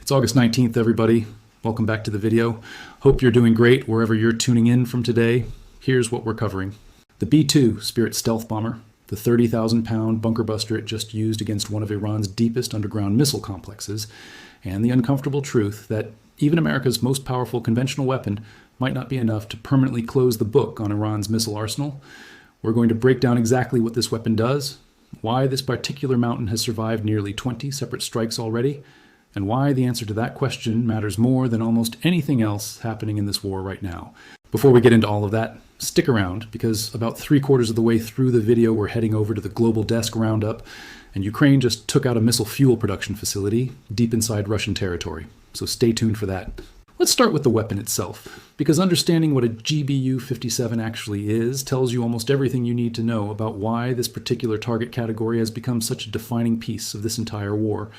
It's August 19th, everybody. Welcome back to the video. Hope you're doing great wherever you're tuning in from today. Here's what we're covering. The B-2 Spirit stealth bomber, the 30,000-pound bunker buster it just used against one of Iran's deepest underground missile complexes, and the uncomfortable truth that even America's most powerful conventional weapon might not be enough to permanently close the book on Iran's missile arsenal. We're going to break down exactly what this weapon does, why this particular mountain has survived nearly 20 separate strikes already, and why the answer to that question matters more than almost anything else happening in this war right now. Before we get into all of that, stick around, because about 3/4 of the way through the video we're heading over to the Global Desk Roundup, and Ukraine just took out a missile fuel production facility deep inside Russian territory. So stay tuned for that. Let's start with the weapon itself, because understanding what a GBU-57 actually is tells you almost everything you need to know about why this particular target category has become such a defining piece of this entire war.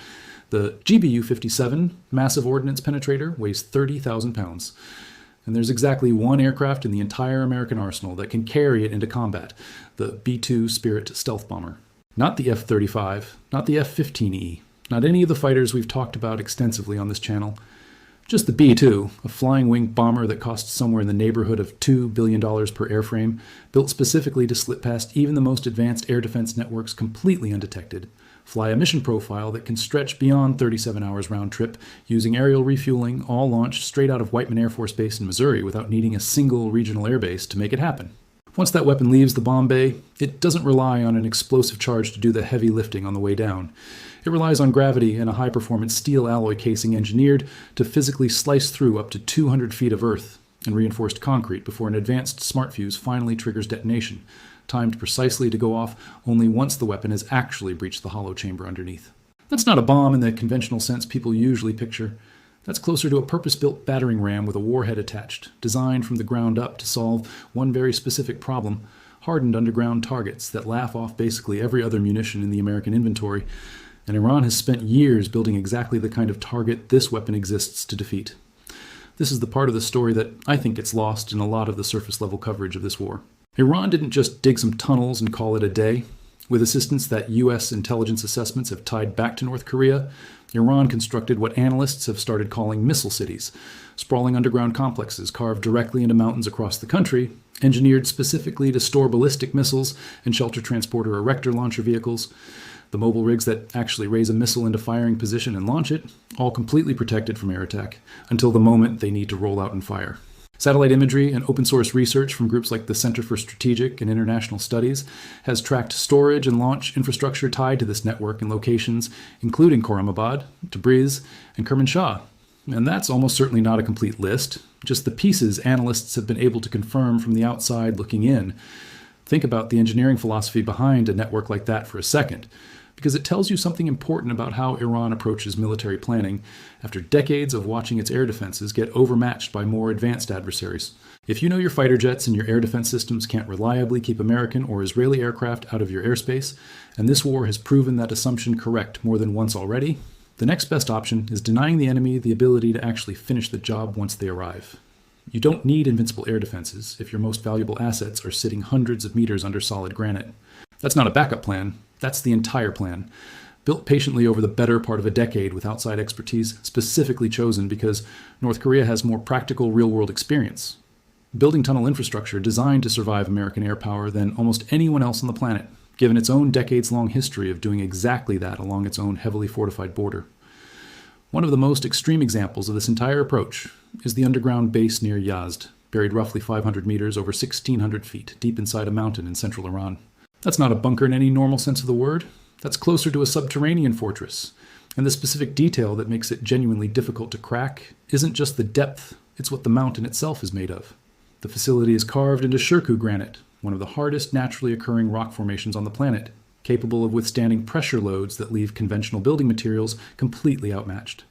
The GBU-57 Massive Ordnance Penetrator weighs 30,000 pounds. And there's exactly one aircraft in the entire American arsenal that can carry it into combat, the B-2 Spirit stealth bomber. Not the F-35, not the F-15E, not any of the fighters we've talked about extensively on this channel. Just the B-2, a flying wing bomber that costs somewhere in the neighborhood of $2 billion per airframe, built specifically to slip past even the most advanced air defense networks completely undetected, fly a mission profile that can stretch beyond 37 hours round trip, using aerial refueling, all launched straight out of Whiteman Air Force Base in Missouri without needing a single regional airbase to make it happen. Once that weapon leaves the bomb bay, it doesn't rely on an explosive charge to do the heavy lifting on the way down. It relies on gravity and a high-performance steel alloy casing engineered to physically slice through up to 200 feet of earth and reinforced concrete before an advanced smart fuse finally triggers detonation, timed precisely to go off only once the weapon has actually breached the hollow chamber underneath. That's not a bomb in the conventional sense people usually picture. That's closer to a purpose-built battering ram with a warhead attached, designed from the ground up to solve one very specific problem: hardened underground targets that laugh off basically every other munition in the American inventory. And Iran has spent years building exactly the kind of target this weapon exists to defeat. This is the part of the story that I think gets lost in a lot of the surface-level coverage of this war. Iran didn't just dig some tunnels and call it a day. With assistance that U.S. intelligence assessments have tied back to North Korea, Iran constructed what analysts have started calling missile cities, sprawling underground complexes carved directly into mountains across the country, engineered specifically to store ballistic missiles and shelter transporter erector launcher vehicles, the mobile rigs that actually raise a missile into firing position and launch it, all completely protected from air attack, until the moment they need to roll out and fire. Satellite imagery and open-source research from groups like the Center for Strategic and International Studies has tracked storage and launch infrastructure tied to this network in locations including Khorramabad, Tabriz, and Kermanshah. And that's almost certainly not a complete list, just the pieces analysts have been able to confirm from the outside looking in. Think about the engineering philosophy behind a network like that for a second, because it tells you something important about how Iran approaches military planning after decades of watching its air defenses get overmatched by more advanced adversaries. If you know your fighter jets and your air defense systems can't reliably keep American or Israeli aircraft out of your airspace, and this war has proven that assumption correct more than once already, the next best option is denying the enemy the ability to actually finish the job once they arrive. You don't need invincible air defenses if your most valuable assets are sitting hundreds of meters under solid granite. That's not a backup plan. That's the entire plan, built patiently over the better part of a decade with outside expertise specifically chosen because North Korea has more practical real-world experience, building tunnel infrastructure designed to survive American air power than almost anyone else on the planet, given its own decades-long history of doing exactly that along its own heavily fortified border. One of the most extreme examples of this entire approach is the underground base near Yazd, buried roughly 500 meters over 1,600 feet deep inside a mountain in central Iran. That's not a bunker in any normal sense of the word. That's closer to a subterranean fortress. And the specific detail that makes it genuinely difficult to crack isn't just the depth, it's what the mountain itself is made of. The facility is carved into Shirkuh granite, one of the hardest naturally occurring rock formations on the planet, capable of withstanding pressure loads that leave conventional building materials completely outmatched.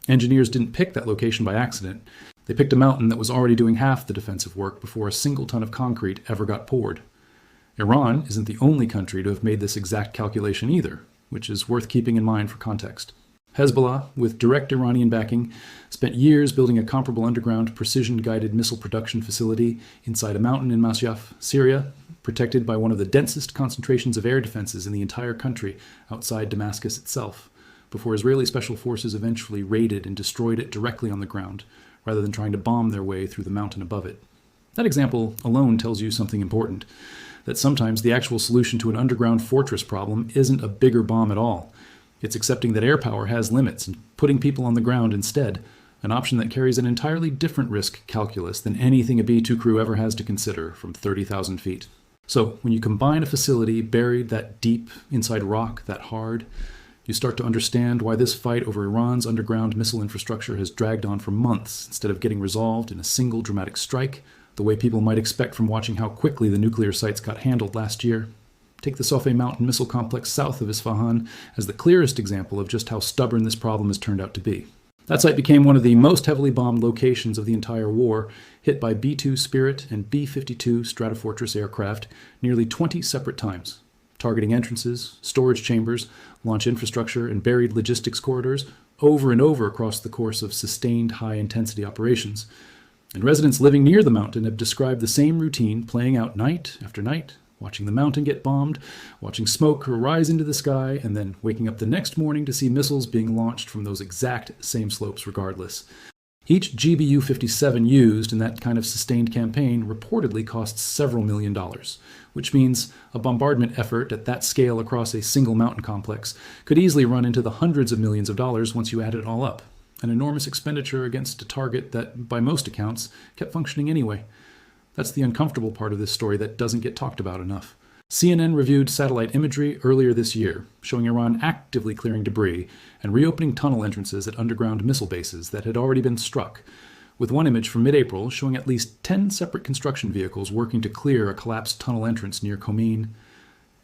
Engineers didn't pick that location by accident. They picked a mountain that was already doing half the defensive work before a single ton of concrete ever got poured. Iran isn't the only country to have made this exact calculation either, which is worth keeping in mind for context. Hezbollah, with direct Iranian backing, spent years building a comparable underground precision-guided missile production facility inside a mountain in Masyaf, Syria, protected by one of the densest concentrations of air defenses in the entire country outside Damascus itself, before Israeli special forces eventually raided and destroyed it directly on the ground, rather than trying to bomb their way through the mountain above it. That example alone tells you something important, that sometimes the actual solution to an underground fortress problem isn't a bigger bomb at all. It's accepting that air power has limits and putting people on the ground instead, an option that carries an entirely different risk calculus than anything a B-2 crew ever has to consider from 30,000 feet. So when you combine a facility buried that deep inside rock, that hard, you start to understand why this fight over Iran's underground missile infrastructure has dragged on for months instead of getting resolved in a single dramatic strike, the way people might expect from watching how quickly the nuclear sites got handled last year. Take the Soffeh Mountain missile complex south of Isfahan as the clearest example of just how stubborn this problem has turned out to be. That site became one of the most heavily bombed locations of the entire war, hit by B-2 Spirit and B-52 Stratofortress aircraft nearly 20 separate times, targeting entrances, storage chambers, launch infrastructure, and buried logistics corridors over and over across the course of sustained high-intensity operations. And residents living near the mountain have described the same routine playing out night after night, watching the mountain get bombed, watching smoke rise into the sky, and then waking up the next morning to see missiles being launched from those exact same slopes regardless. Each GBU-57 used in that kind of sustained campaign reportedly costs several $million, which means a bombardment effort at that scale across a single mountain complex could easily run into the hundreds of millions of dollars once you add it all up. An enormous expenditure against a target that, by most accounts, kept functioning anyway. That's the uncomfortable part of this story that doesn't get talked about enough. CNN reviewed satellite imagery earlier this year, showing Iran actively clearing debris and reopening tunnel entrances at underground missile bases that had already been struck, with one image from mid-April showing at least 10 separate construction vehicles working to clear a collapsed tunnel entrance near Khomeini.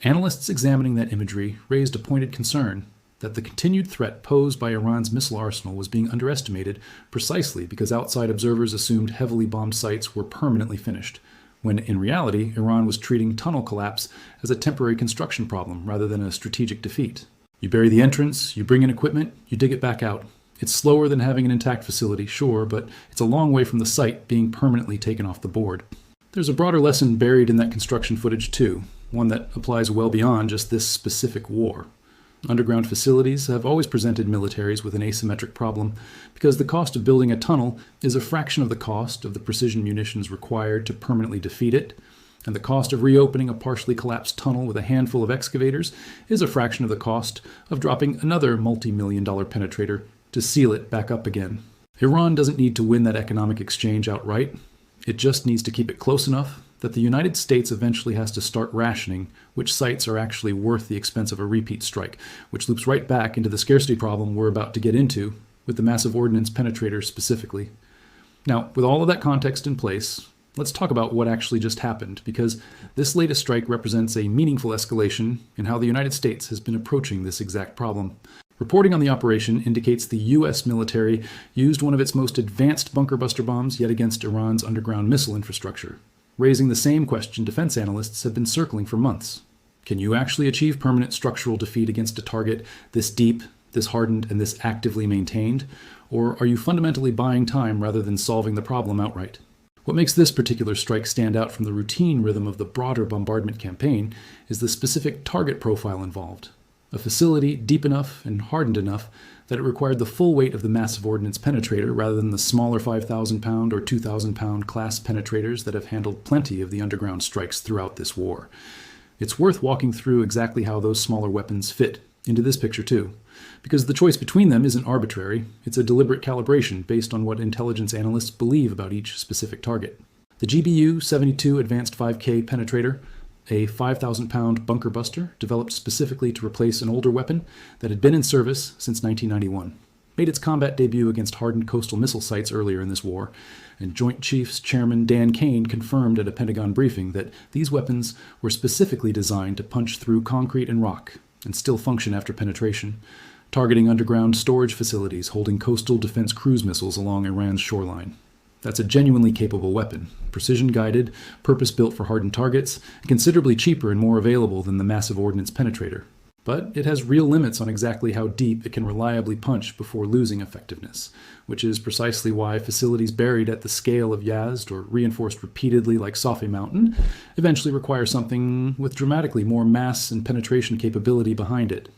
Analysts examining that imagery raised a pointed concern that the continued threat posed by Iran's missile arsenal was being underestimated precisely because outside observers assumed heavily bombed sites were permanently finished, when in reality, Iran was treating tunnel collapse as a temporary construction problem rather than a strategic defeat. You bury the entrance, you bring in equipment, you dig it back out. It's slower than having an intact facility, sure, but it's a long way from the site being permanently taken off the board. There's a broader lesson buried in that construction footage too, one that applies well beyond just this specific war. Underground facilities have always presented militaries with an asymmetric problem because the cost of building a tunnel is a fraction of the cost of the precision munitions required to permanently defeat it, and the cost of reopening a partially collapsed tunnel with a handful of excavators is a fraction of the cost of dropping another multi-million-dollar penetrator to seal it back up again. Iran doesn't need to win that economic exchange outright. It just needs to keep it close enough that the United States eventually has to start rationing which sites are actually worth the expense of a repeat strike, which loops right back into the scarcity problem we're about to get into, with the Massive Ordnance Penetrator specifically. Now, with all of that context in place, let's talk about what actually just happened, because this latest strike represents a meaningful escalation in how the United States has been approaching this exact problem. Reporting on the operation indicates the U.S. military used one of its most advanced bunker buster bombs yet against Iran's underground missile infrastructure, raising the same question defense analysts have been circling for months. Can you actually achieve permanent structural defeat against a target this deep, this hardened, and this actively maintained? Or are you fundamentally buying time rather than solving the problem outright? What makes this particular strike stand out from the routine rhythm of the broader bombardment campaign is the specific target profile involved. A facility deep enough and hardened enough that it required the full weight of the Massive Ordnance Penetrator rather than the smaller 5,000-pound or 2,000-pound class penetrators that have handled plenty of the underground strikes throughout this war. It's worth walking through exactly how those smaller weapons fit into this picture too, because the choice between them isn't arbitrary, it's a deliberate calibration based on what intelligence analysts believe about each specific target. The GBU-57 Advanced 5K Penetrator, a 5,000-pound bunker buster developed specifically to replace an older weapon that had been in service since 1991, made its combat debut against hardened coastal missile sites earlier in this war, and Joint Chiefs Chairman Dan Kane confirmed at a Pentagon briefing that these weapons were specifically designed to punch through concrete and rock and still function after penetration, targeting underground storage facilities holding coastal defense cruise missiles along Iran's shoreline. That's a genuinely capable weapon, precision-guided, purpose-built for hardened targets, and considerably cheaper and more available than the Massive Ordnance Penetrator. But it has real limits on exactly how deep it can reliably punch before losing effectiveness, which is precisely why facilities buried at the scale of Yazd or reinforced repeatedly like Soffeh Mountain eventually require something with dramatically more mass and penetration capability behind it.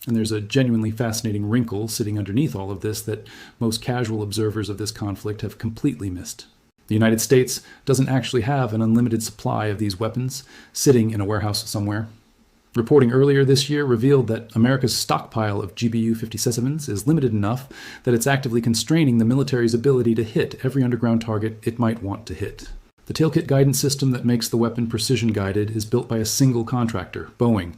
And there's a genuinely fascinating wrinkle sitting underneath all of this that most casual observers of this conflict have completely missed. The United States doesn't actually have an unlimited supply of these weapons sitting in a warehouse somewhere. Reporting earlier this year revealed that America's stockpile of GBU-57s is limited enough that it's actively constraining the military's ability to hit every underground target it might want to hit. The tailkit guidance system that makes the weapon precision-guided is built by a single contractor, Boeing,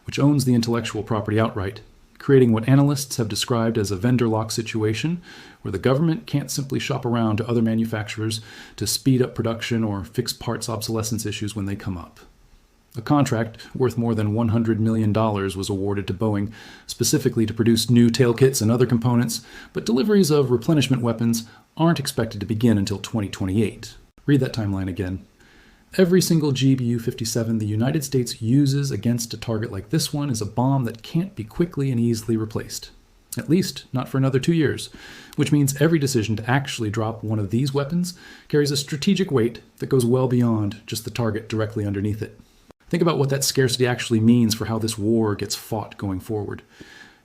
which owns the intellectual property outright, creating what analysts have described as a vendor-lock situation where the government can't simply shop around to other manufacturers to speed up production or fix parts obsolescence issues when they come up. A contract worth more than $100 million was awarded to Boeing specifically to produce new tailkits and other components, but deliveries of replenishment weapons aren't expected to begin until 2028. Read that timeline again. Every single GBU-57 the United States uses against a target like this one is a bomb that can't be quickly and easily replaced. At least not for another 2 years, which means every decision to actually drop one of these weapons carries a strategic weight that goes well beyond just the target directly underneath it. Think about what that scarcity actually means for how this war gets fought going forward.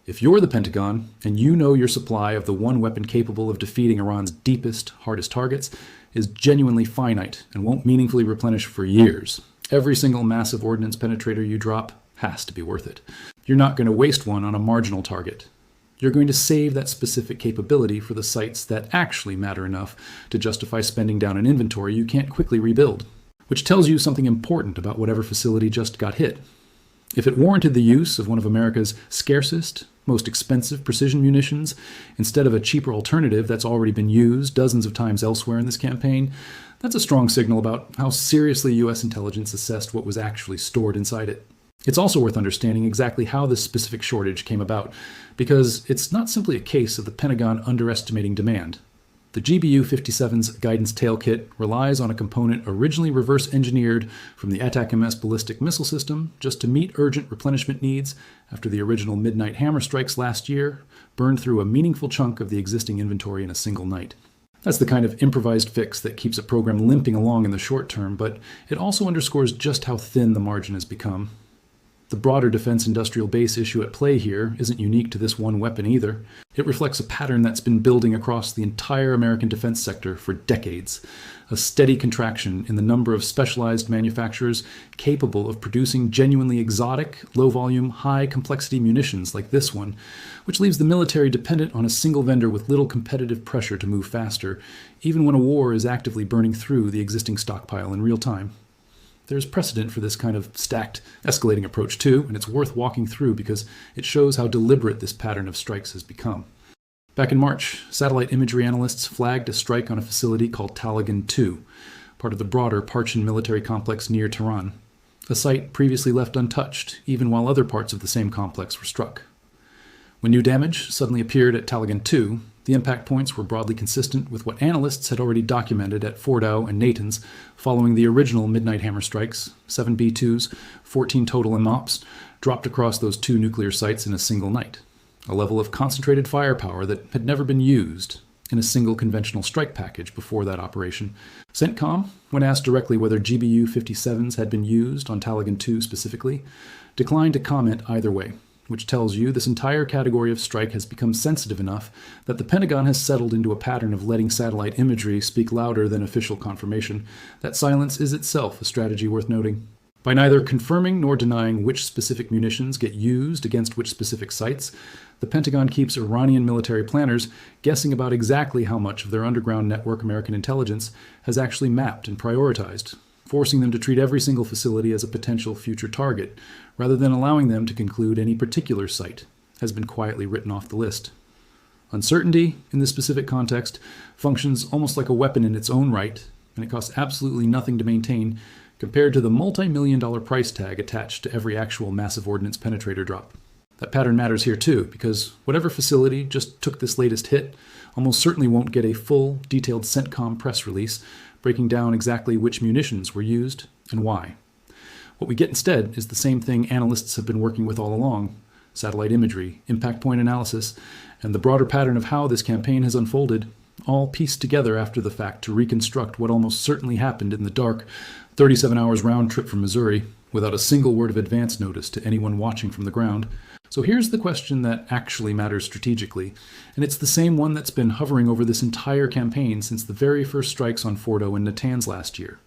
If you're the Pentagon and you know your supply of the one weapon capable of defeating Iran's deepest, hardest targets is genuinely finite and won't meaningfully replenish for years, every single massive ordnance penetrator you drop has to be worth it. You're not going to waste one on a marginal target. You're going to save that specific capability for the sites that actually matter enough to justify spending down an inventory you can't quickly rebuild. Which tells you something important about whatever facility just got hit. If it warranted the use of one of America's scarcest, most expensive precision munitions instead of a cheaper alternative that's already been used dozens of times elsewhere in this campaign, that's a strong signal about how seriously U.S. intelligence assessed what was actually stored inside it. It's also worth understanding exactly how this specific shortage came about, because it's not simply a case of the Pentagon underestimating demand. The GBU-57's guidance tail kit relies on a component originally reverse-engineered from the ATACMS ballistic missile system just to meet urgent replenishment needs after the original midnight hammer strikes last year burned through a meaningful chunk of the existing inventory in a single night. That's the kind of improvised fix that keeps a program limping along in the short term, but it also underscores just how thin the margin has become. The broader defense industrial base issue at play here isn't unique to this one weapon either. It reflects a pattern that's been building across the entire American defense sector for decades. A steady contraction in the number of specialized manufacturers capable of producing genuinely exotic, low-volume, high-complexity munitions like this one, which leaves the military dependent on a single vendor with little competitive pressure to move faster, even when a war is actively burning through the existing stockpile in real time. There's precedent for this kind of stacked, escalating approach too, and it's worth walking through because it shows how deliberate this pattern of strikes has become. Back in March, satellite imagery analysts flagged a strike on a facility called Taligan 2, part of the broader Parchin military complex near Tehran, a site previously left untouched, even while other parts of the same complex were struck. When new damage suddenly appeared at Taligan 2, the impact points were broadly consistent with what analysts had already documented at Fordow and Natanz following the original midnight hammer strikes. 7 B-2s, 14 total MOPs, dropped across those two nuclear sites in a single night, a level of concentrated firepower that had never been used in a single conventional strike package before that operation. CENTCOM, when asked directly whether GBU-57s had been used on Taligan 2 specifically, declined to comment either way, which tells you this entire category of strike has become sensitive enough that the Pentagon has settled into a pattern of letting satellite imagery speak louder than official confirmation. That silence is itself a strategy worth noting. By neither confirming nor denying which specific munitions get used against which specific sites, the Pentagon keeps Iranian military planners guessing about exactly how much of their underground network American intelligence has actually mapped and prioritized, forcing them to treat every single facility as a potential future target, rather than allowing them to conclude any particular site has been quietly written off the list. Uncertainty, in this specific context, functions almost like a weapon in its own right, and it costs absolutely nothing to maintain compared to the multi-million-dollar price tag attached to every actual massive ordnance penetrator drop. That pattern matters here too, because whatever facility just took this latest hit almost certainly won't get a full, detailed CENTCOM press release breaking down exactly which munitions were used and why. What we get instead is the same thing analysts have been working with all along: satellite imagery, impact point analysis, and the broader pattern of how this campaign has unfolded, all pieced together after the fact to reconstruct what almost certainly happened in the dark 37 hours round trip from Missouri without a single word of advance notice to anyone watching from the ground. So here's the question that actually matters strategically, and it's the same one that's been hovering over this entire campaign since the very first strikes on Fordo and Natanz last year.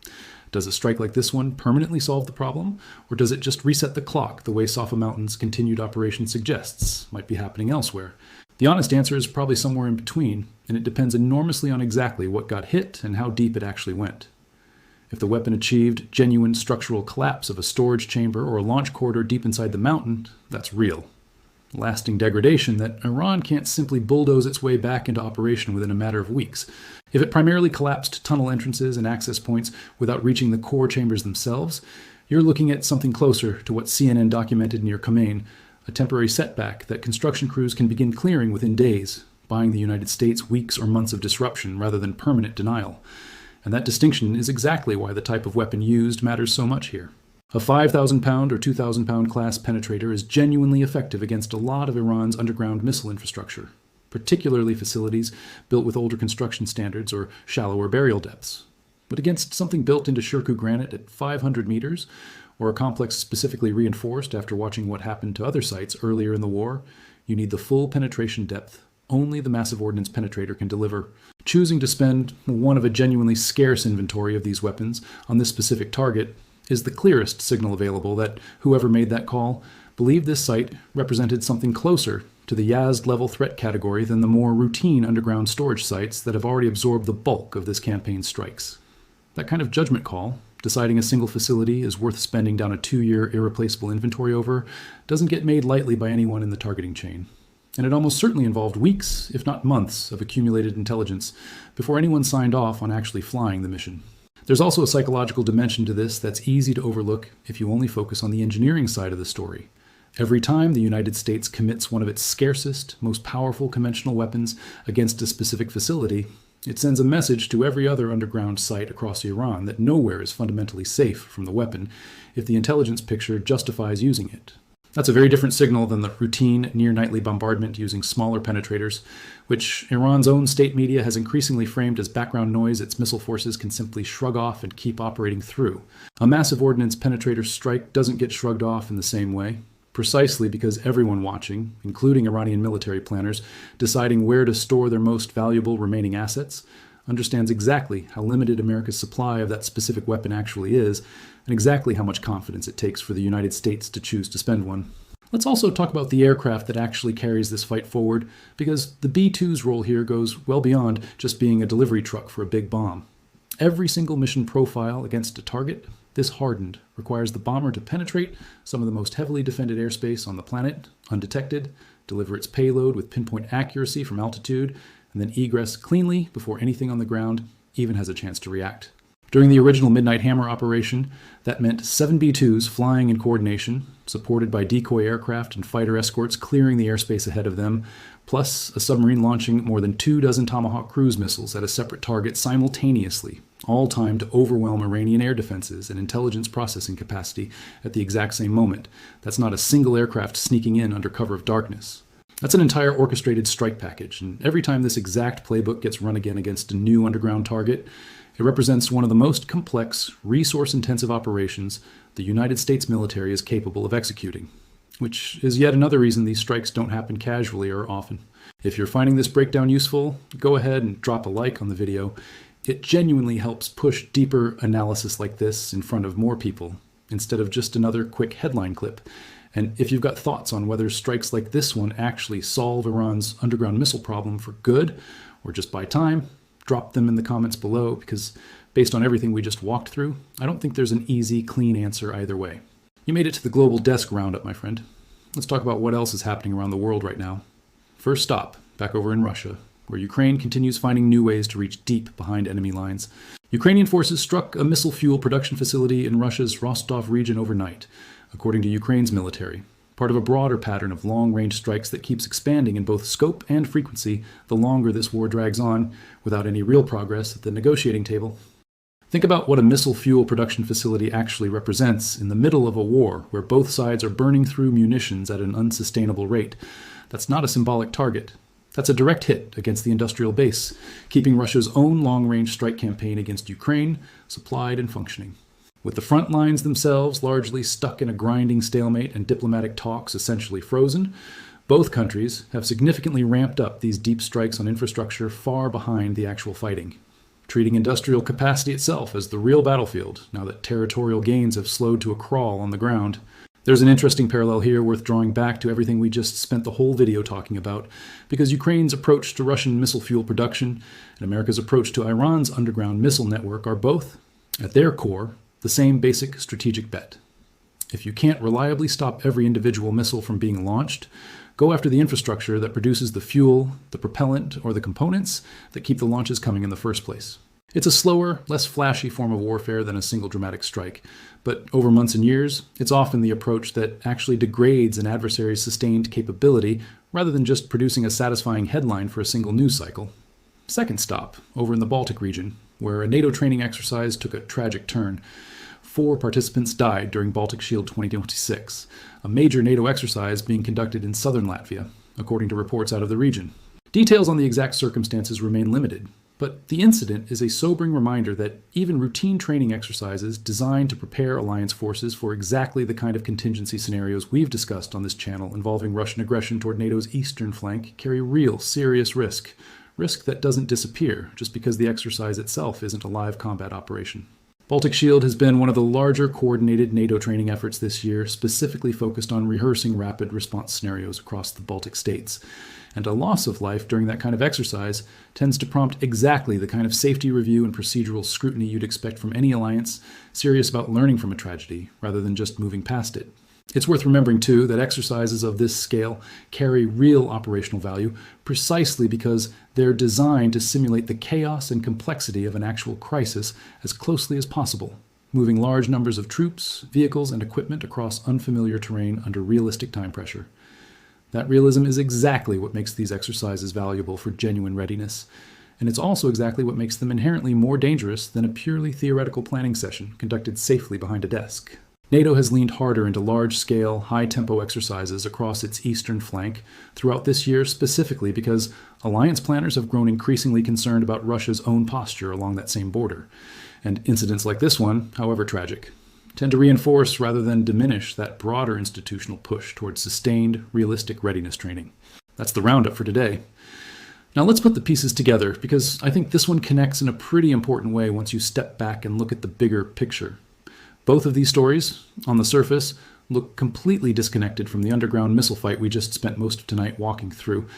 Does a strike like this one permanently solve the problem, or does it just reset the clock the way Soffeh Mountain's continued operation suggests might be happening elsewhere? The honest answer is probably somewhere in between, and it depends enormously on exactly what got hit and how deep it actually went. If the weapon achieved genuine structural collapse of a storage chamber or a launch corridor deep inside the mountain, that's real. Lasting degradation that Iran can't simply bulldoze its way back into operation within a matter of weeks. If it primarily collapsed tunnel entrances and access points without reaching the core chambers themselves, you're looking at something closer to what CNN documented near Khomeini, a temporary setback that construction crews can begin clearing within days, buying the United States weeks or months of disruption rather than permanent denial. And that distinction is exactly why the type of weapon used matters so much here. A 5,000-pound or 2,000-pound class penetrator is genuinely effective against a lot of Iran's underground missile infrastructure, particularly facilities built with older construction standards or shallower burial depths. But against something built into Shirkuh granite at 500 meters, or a complex specifically reinforced after watching what happened to other sites earlier in the war, you need the full penetration depth only the Massive Ordnance Penetrator can deliver. Choosing to spend one of a genuinely scarce inventory of these weapons on this specific target is the clearest signal available that whoever made that call believed this site represented something closer to the Yazd-level threat category than the more routine underground storage sites that have already absorbed the bulk of this campaign's strikes. That kind of judgment call, deciding a single facility is worth spending down a 2-year irreplaceable inventory over, doesn't get made lightly by anyone in the targeting chain. And it almost certainly involved weeks, if not months, of accumulated intelligence before anyone signed off on actually flying the mission. There's also a psychological dimension to this that's easy to overlook if you only focus on the engineering side of the story. Every time the United States commits one of its scarcest, most powerful conventional weapons against a specific facility, it sends a message to every other underground site across Iran that nowhere is fundamentally safe from the weapon if the intelligence picture justifies using it. That's a very different signal than the routine, near-nightly bombardment using smaller penetrators, which Iran's own state media has increasingly framed as background noise its missile forces can simply shrug off and keep operating through. A massive ordnance penetrator strike doesn't get shrugged off in the same way, precisely because everyone watching, including Iranian military planners, deciding where to store their most valuable remaining assets, understands exactly how limited America's supply of that specific weapon actually is, and exactly how much confidence it takes for the United States to choose to spend one. Let's also talk about the aircraft that actually carries this fight forward, because the B-2's role here goes well beyond just being a delivery truck for a big bomb. Every single mission profile against a target, this hardened, requires the bomber to penetrate some of the most heavily defended airspace on the planet, undetected, deliver its payload with pinpoint accuracy from altitude, and then egress cleanly before anything on the ground even has a chance to react. During the original Midnight Hammer operation, that meant 7 B-2s flying in coordination, supported by decoy aircraft and fighter escorts clearing the airspace ahead of them, plus a submarine launching more than 24 Tomahawk cruise missiles at a separate target simultaneously, all timed to overwhelm Iranian air defenses and intelligence processing capacity at the exact same moment. That's not a single aircraft sneaking in under cover of darkness. That's an entire orchestrated strike package, and every time this exact playbook gets run again against a new underground target, it represents one of the most complex, resource-intensive operations the United States military is capable of executing, which is yet another reason these strikes don't happen casually or often. If you're finding this breakdown useful, go ahead and drop a like on the video. It genuinely helps push deeper analysis like this in front of more people, instead of just another quick headline clip. And if you've got thoughts on whether strikes like this one actually solve Iran's underground missile problem for good, or just buy time, drop them in the comments below, because based on everything we just walked through, I don't think there's an easy, clean answer either way. You made it to the Global Desk Roundup, my friend. Let's talk about what else is happening around the world right now. First stop, back over in Russia, where Ukraine continues finding new ways to reach deep behind enemy lines. Ukrainian forces struck a missile fuel production facility in Russia's Rostov region overnight, according to Ukraine's military, part of a broader pattern of long-range strikes that keeps expanding in both scope and frequency the longer this war drags on, without any real progress at the negotiating table. Think about what a missile fuel production facility actually represents in the middle of a war where both sides are burning through munitions at an unsustainable rate. That's not a symbolic target. That's a direct hit against the industrial base, keeping Russia's own long-range strike campaign against Ukraine supplied and functioning. With the front lines themselves largely stuck in a grinding stalemate and diplomatic talks essentially frozen, both countries have significantly ramped up these deep strikes on infrastructure far behind the actual fighting, treating industrial capacity itself as the real battlefield now that territorial gains have slowed to a crawl on the ground. There's an interesting parallel here worth drawing back to everything we just spent the whole video talking about, because Ukraine's approach to Russian missile fuel production and America's approach to Iran's underground missile network are both, at their core, the same basic strategic bet. If you can't reliably stop every individual missile from being launched, go after the infrastructure that produces the fuel, the propellant, or the components that keep the launches coming in the first place. It's a slower, less flashy form of warfare than a single dramatic strike, but over months and years, it's often the approach that actually degrades an adversary's sustained capability rather than just producing a satisfying headline for a single news cycle. Second stop, over in the Baltic region, where a NATO training exercise took a tragic turn. 4 participants died during Baltic Shield 2026, a major NATO exercise being conducted in southern Latvia, according to reports out of the region. Details on the exact circumstances remain limited, but the incident is a sobering reminder that even routine training exercises designed to prepare alliance forces for exactly the kind of contingency scenarios we've discussed on this channel involving Russian aggression toward NATO's eastern flank carry real, serious risk that doesn't disappear just because the exercise itself isn't a live combat operation. Baltic Shield has been one of the larger coordinated NATO training efforts this year, specifically focused on rehearsing rapid response scenarios across the Baltic states. And a loss of life during that kind of exercise tends to prompt exactly the kind of safety review and procedural scrutiny you'd expect from any alliance serious about learning from a tragedy, rather than just moving past it. It's worth remembering, too, that exercises of this scale carry real operational value precisely because they're designed to simulate the chaos and complexity of an actual crisis as closely as possible, moving large numbers of troops, vehicles, and equipment across unfamiliar terrain under realistic time pressure. That realism is exactly what makes these exercises valuable for genuine readiness, and it's also exactly what makes them inherently more dangerous than a purely theoretical planning session conducted safely behind a desk. NATO has leaned harder into large-scale, high-tempo exercises across its eastern flank throughout this year specifically because alliance planners have grown increasingly concerned about Russia's own posture along that same border. And incidents like this one, however tragic, tend to reinforce rather than diminish that broader institutional push towards sustained, realistic readiness training. That's the roundup for today. Now let's put the pieces together, because I think this one connects in a pretty important way once you step back and look at the bigger picture. Both of these stories, on the surface, look completely disconnected from the underground missile fight we just spent most of tonight walking through.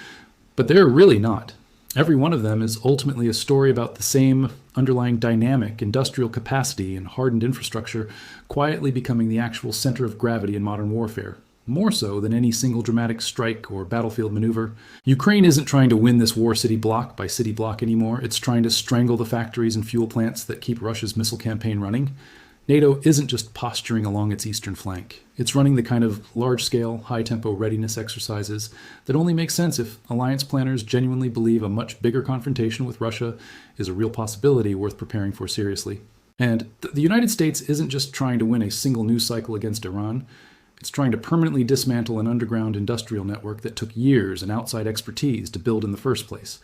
But they're really not. Every one of them is ultimately a story about the same underlying dynamic, industrial capacity, and hardened infrastructure quietly becoming the actual center of gravity in modern warfare, more so than any single dramatic strike or battlefield maneuver. Ukraine isn't trying to win this war city block by city block anymore. It's trying to strangle the factories and fuel plants that keep Russia's missile campaign running. NATO isn't just posturing along its eastern flank. It's running the kind of large-scale, high-tempo readiness exercises that only make sense if alliance planners genuinely believe a much bigger confrontation with Russia is a real possibility worth preparing for seriously. And the United States isn't just trying to win a single news cycle against Iran. It's trying to permanently dismantle an underground industrial network that took years and outside expertise to build in the first place.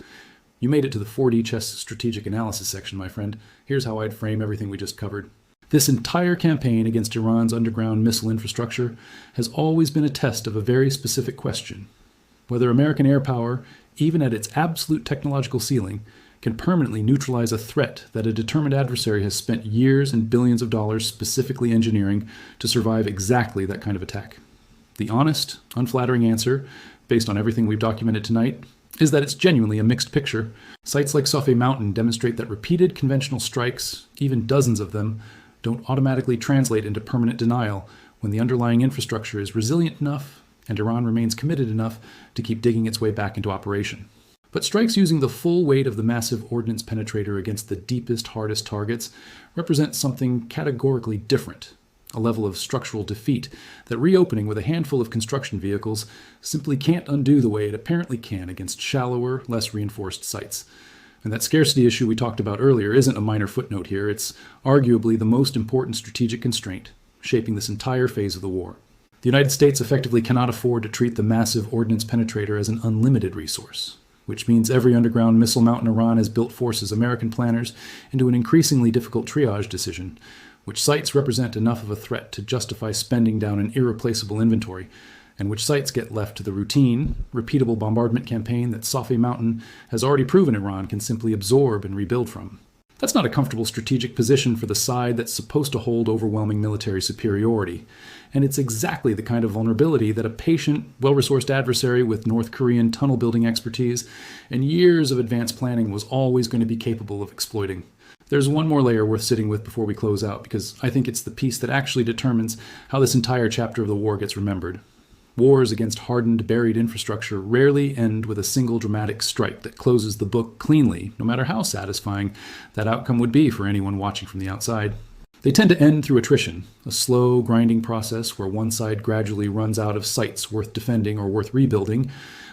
You made it to the 4D chess strategic analysis section, my friend. Here's how I'd frame everything we just covered. This entire campaign against Iran's underground missile infrastructure has always been a test of a very specific question: whether American air power, even at its absolute technological ceiling, can permanently neutralize a threat that a determined adversary has spent years and billions of dollars specifically engineering to survive exactly that kind of attack. The honest, unflattering answer, based on everything we've documented tonight, is that it's genuinely a mixed picture. Sites like Soffeh Mountain demonstrate that repeated conventional strikes, even dozens of them, don't automatically translate into permanent denial when the underlying infrastructure is resilient enough and Iran remains committed enough to keep digging its way back into operation. But strikes using the full weight of the Massive Ordnance Penetrator against the deepest, hardest targets represent something categorically different, a level of structural defeat that reopening with a handful of construction vehicles simply can't undo the way it apparently can against shallower, less reinforced sites. And that scarcity issue we talked about earlier isn't a minor footnote here. It's arguably the most important strategic constraint shaping this entire phase of the war. The United States effectively cannot afford to treat the Massive Ordnance Penetrator as an unlimited resource, which means every underground missile mountain Iran has built forces American planners into an increasingly difficult triage decision. which sites represent enough of a threat to justify spending down an irreplaceable inventory, and which sites get left to the routine, repeatable bombardment campaign that Soffeh Mountain has already proven Iran can simply absorb and rebuild from. That's not a comfortable strategic position for the side that's supposed to hold overwhelming military superiority, and it's exactly the kind of vulnerability that a patient, well-resourced adversary with North Korean tunnel-building expertise and years of advanced planning was always going to be capable of exploiting. There's one more layer worth sitting with before we close out, because I think it's the piece that actually determines how this entire chapter of the war gets remembered. Wars against hardened, buried infrastructure rarely end with a single dramatic strike that closes the book cleanly, no matter how satisfying that outcome would be for anyone watching from the outside. They tend to end through attrition, a slow, grinding process where one side gradually runs out of sites worth defending or worth rebuilding,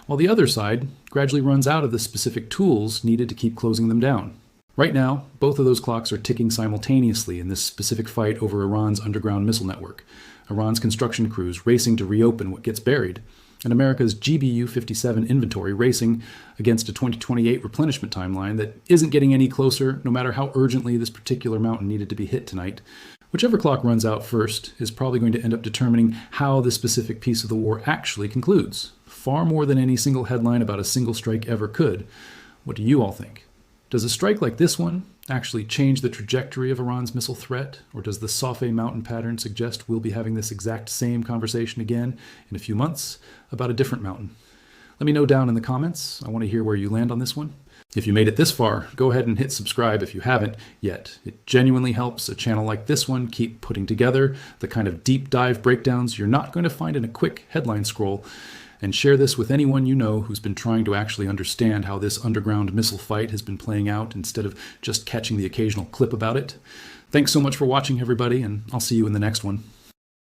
while the other side gradually runs out of the specific tools needed to keep closing them down. Right now, both of those clocks are ticking simultaneously in this specific fight over Iran's underground missile network. Iran's construction crews racing to reopen what gets buried, and America's GBU-57 inventory racing against a 2028 replenishment timeline that isn't getting any closer, no matter how urgently this particular mountain needed to be hit tonight. Whichever clock runs out first is probably going to end up determining how this specific piece of the war actually concludes, far more than any single headline about a single strike ever could. What do you all think? Does a strike like this one actually change the trajectory of Iran's missile threat, or does the Soffeh Mountain pattern suggest we'll be having this exact same conversation again in a few months about a different mountain? Let me know down in the comments. I want to hear where you land on this one. If you made it this far, go ahead and hit subscribe if you haven't yet. It genuinely helps a channel like this one keep putting together the kind of deep dive breakdowns you're not going to find in a quick headline scroll. And share this with anyone you know who's been trying to actually understand how this underground missile fight has been playing out instead of just catching the occasional clip about it. Thanks so much for watching, everybody, and I'll see you in the next one.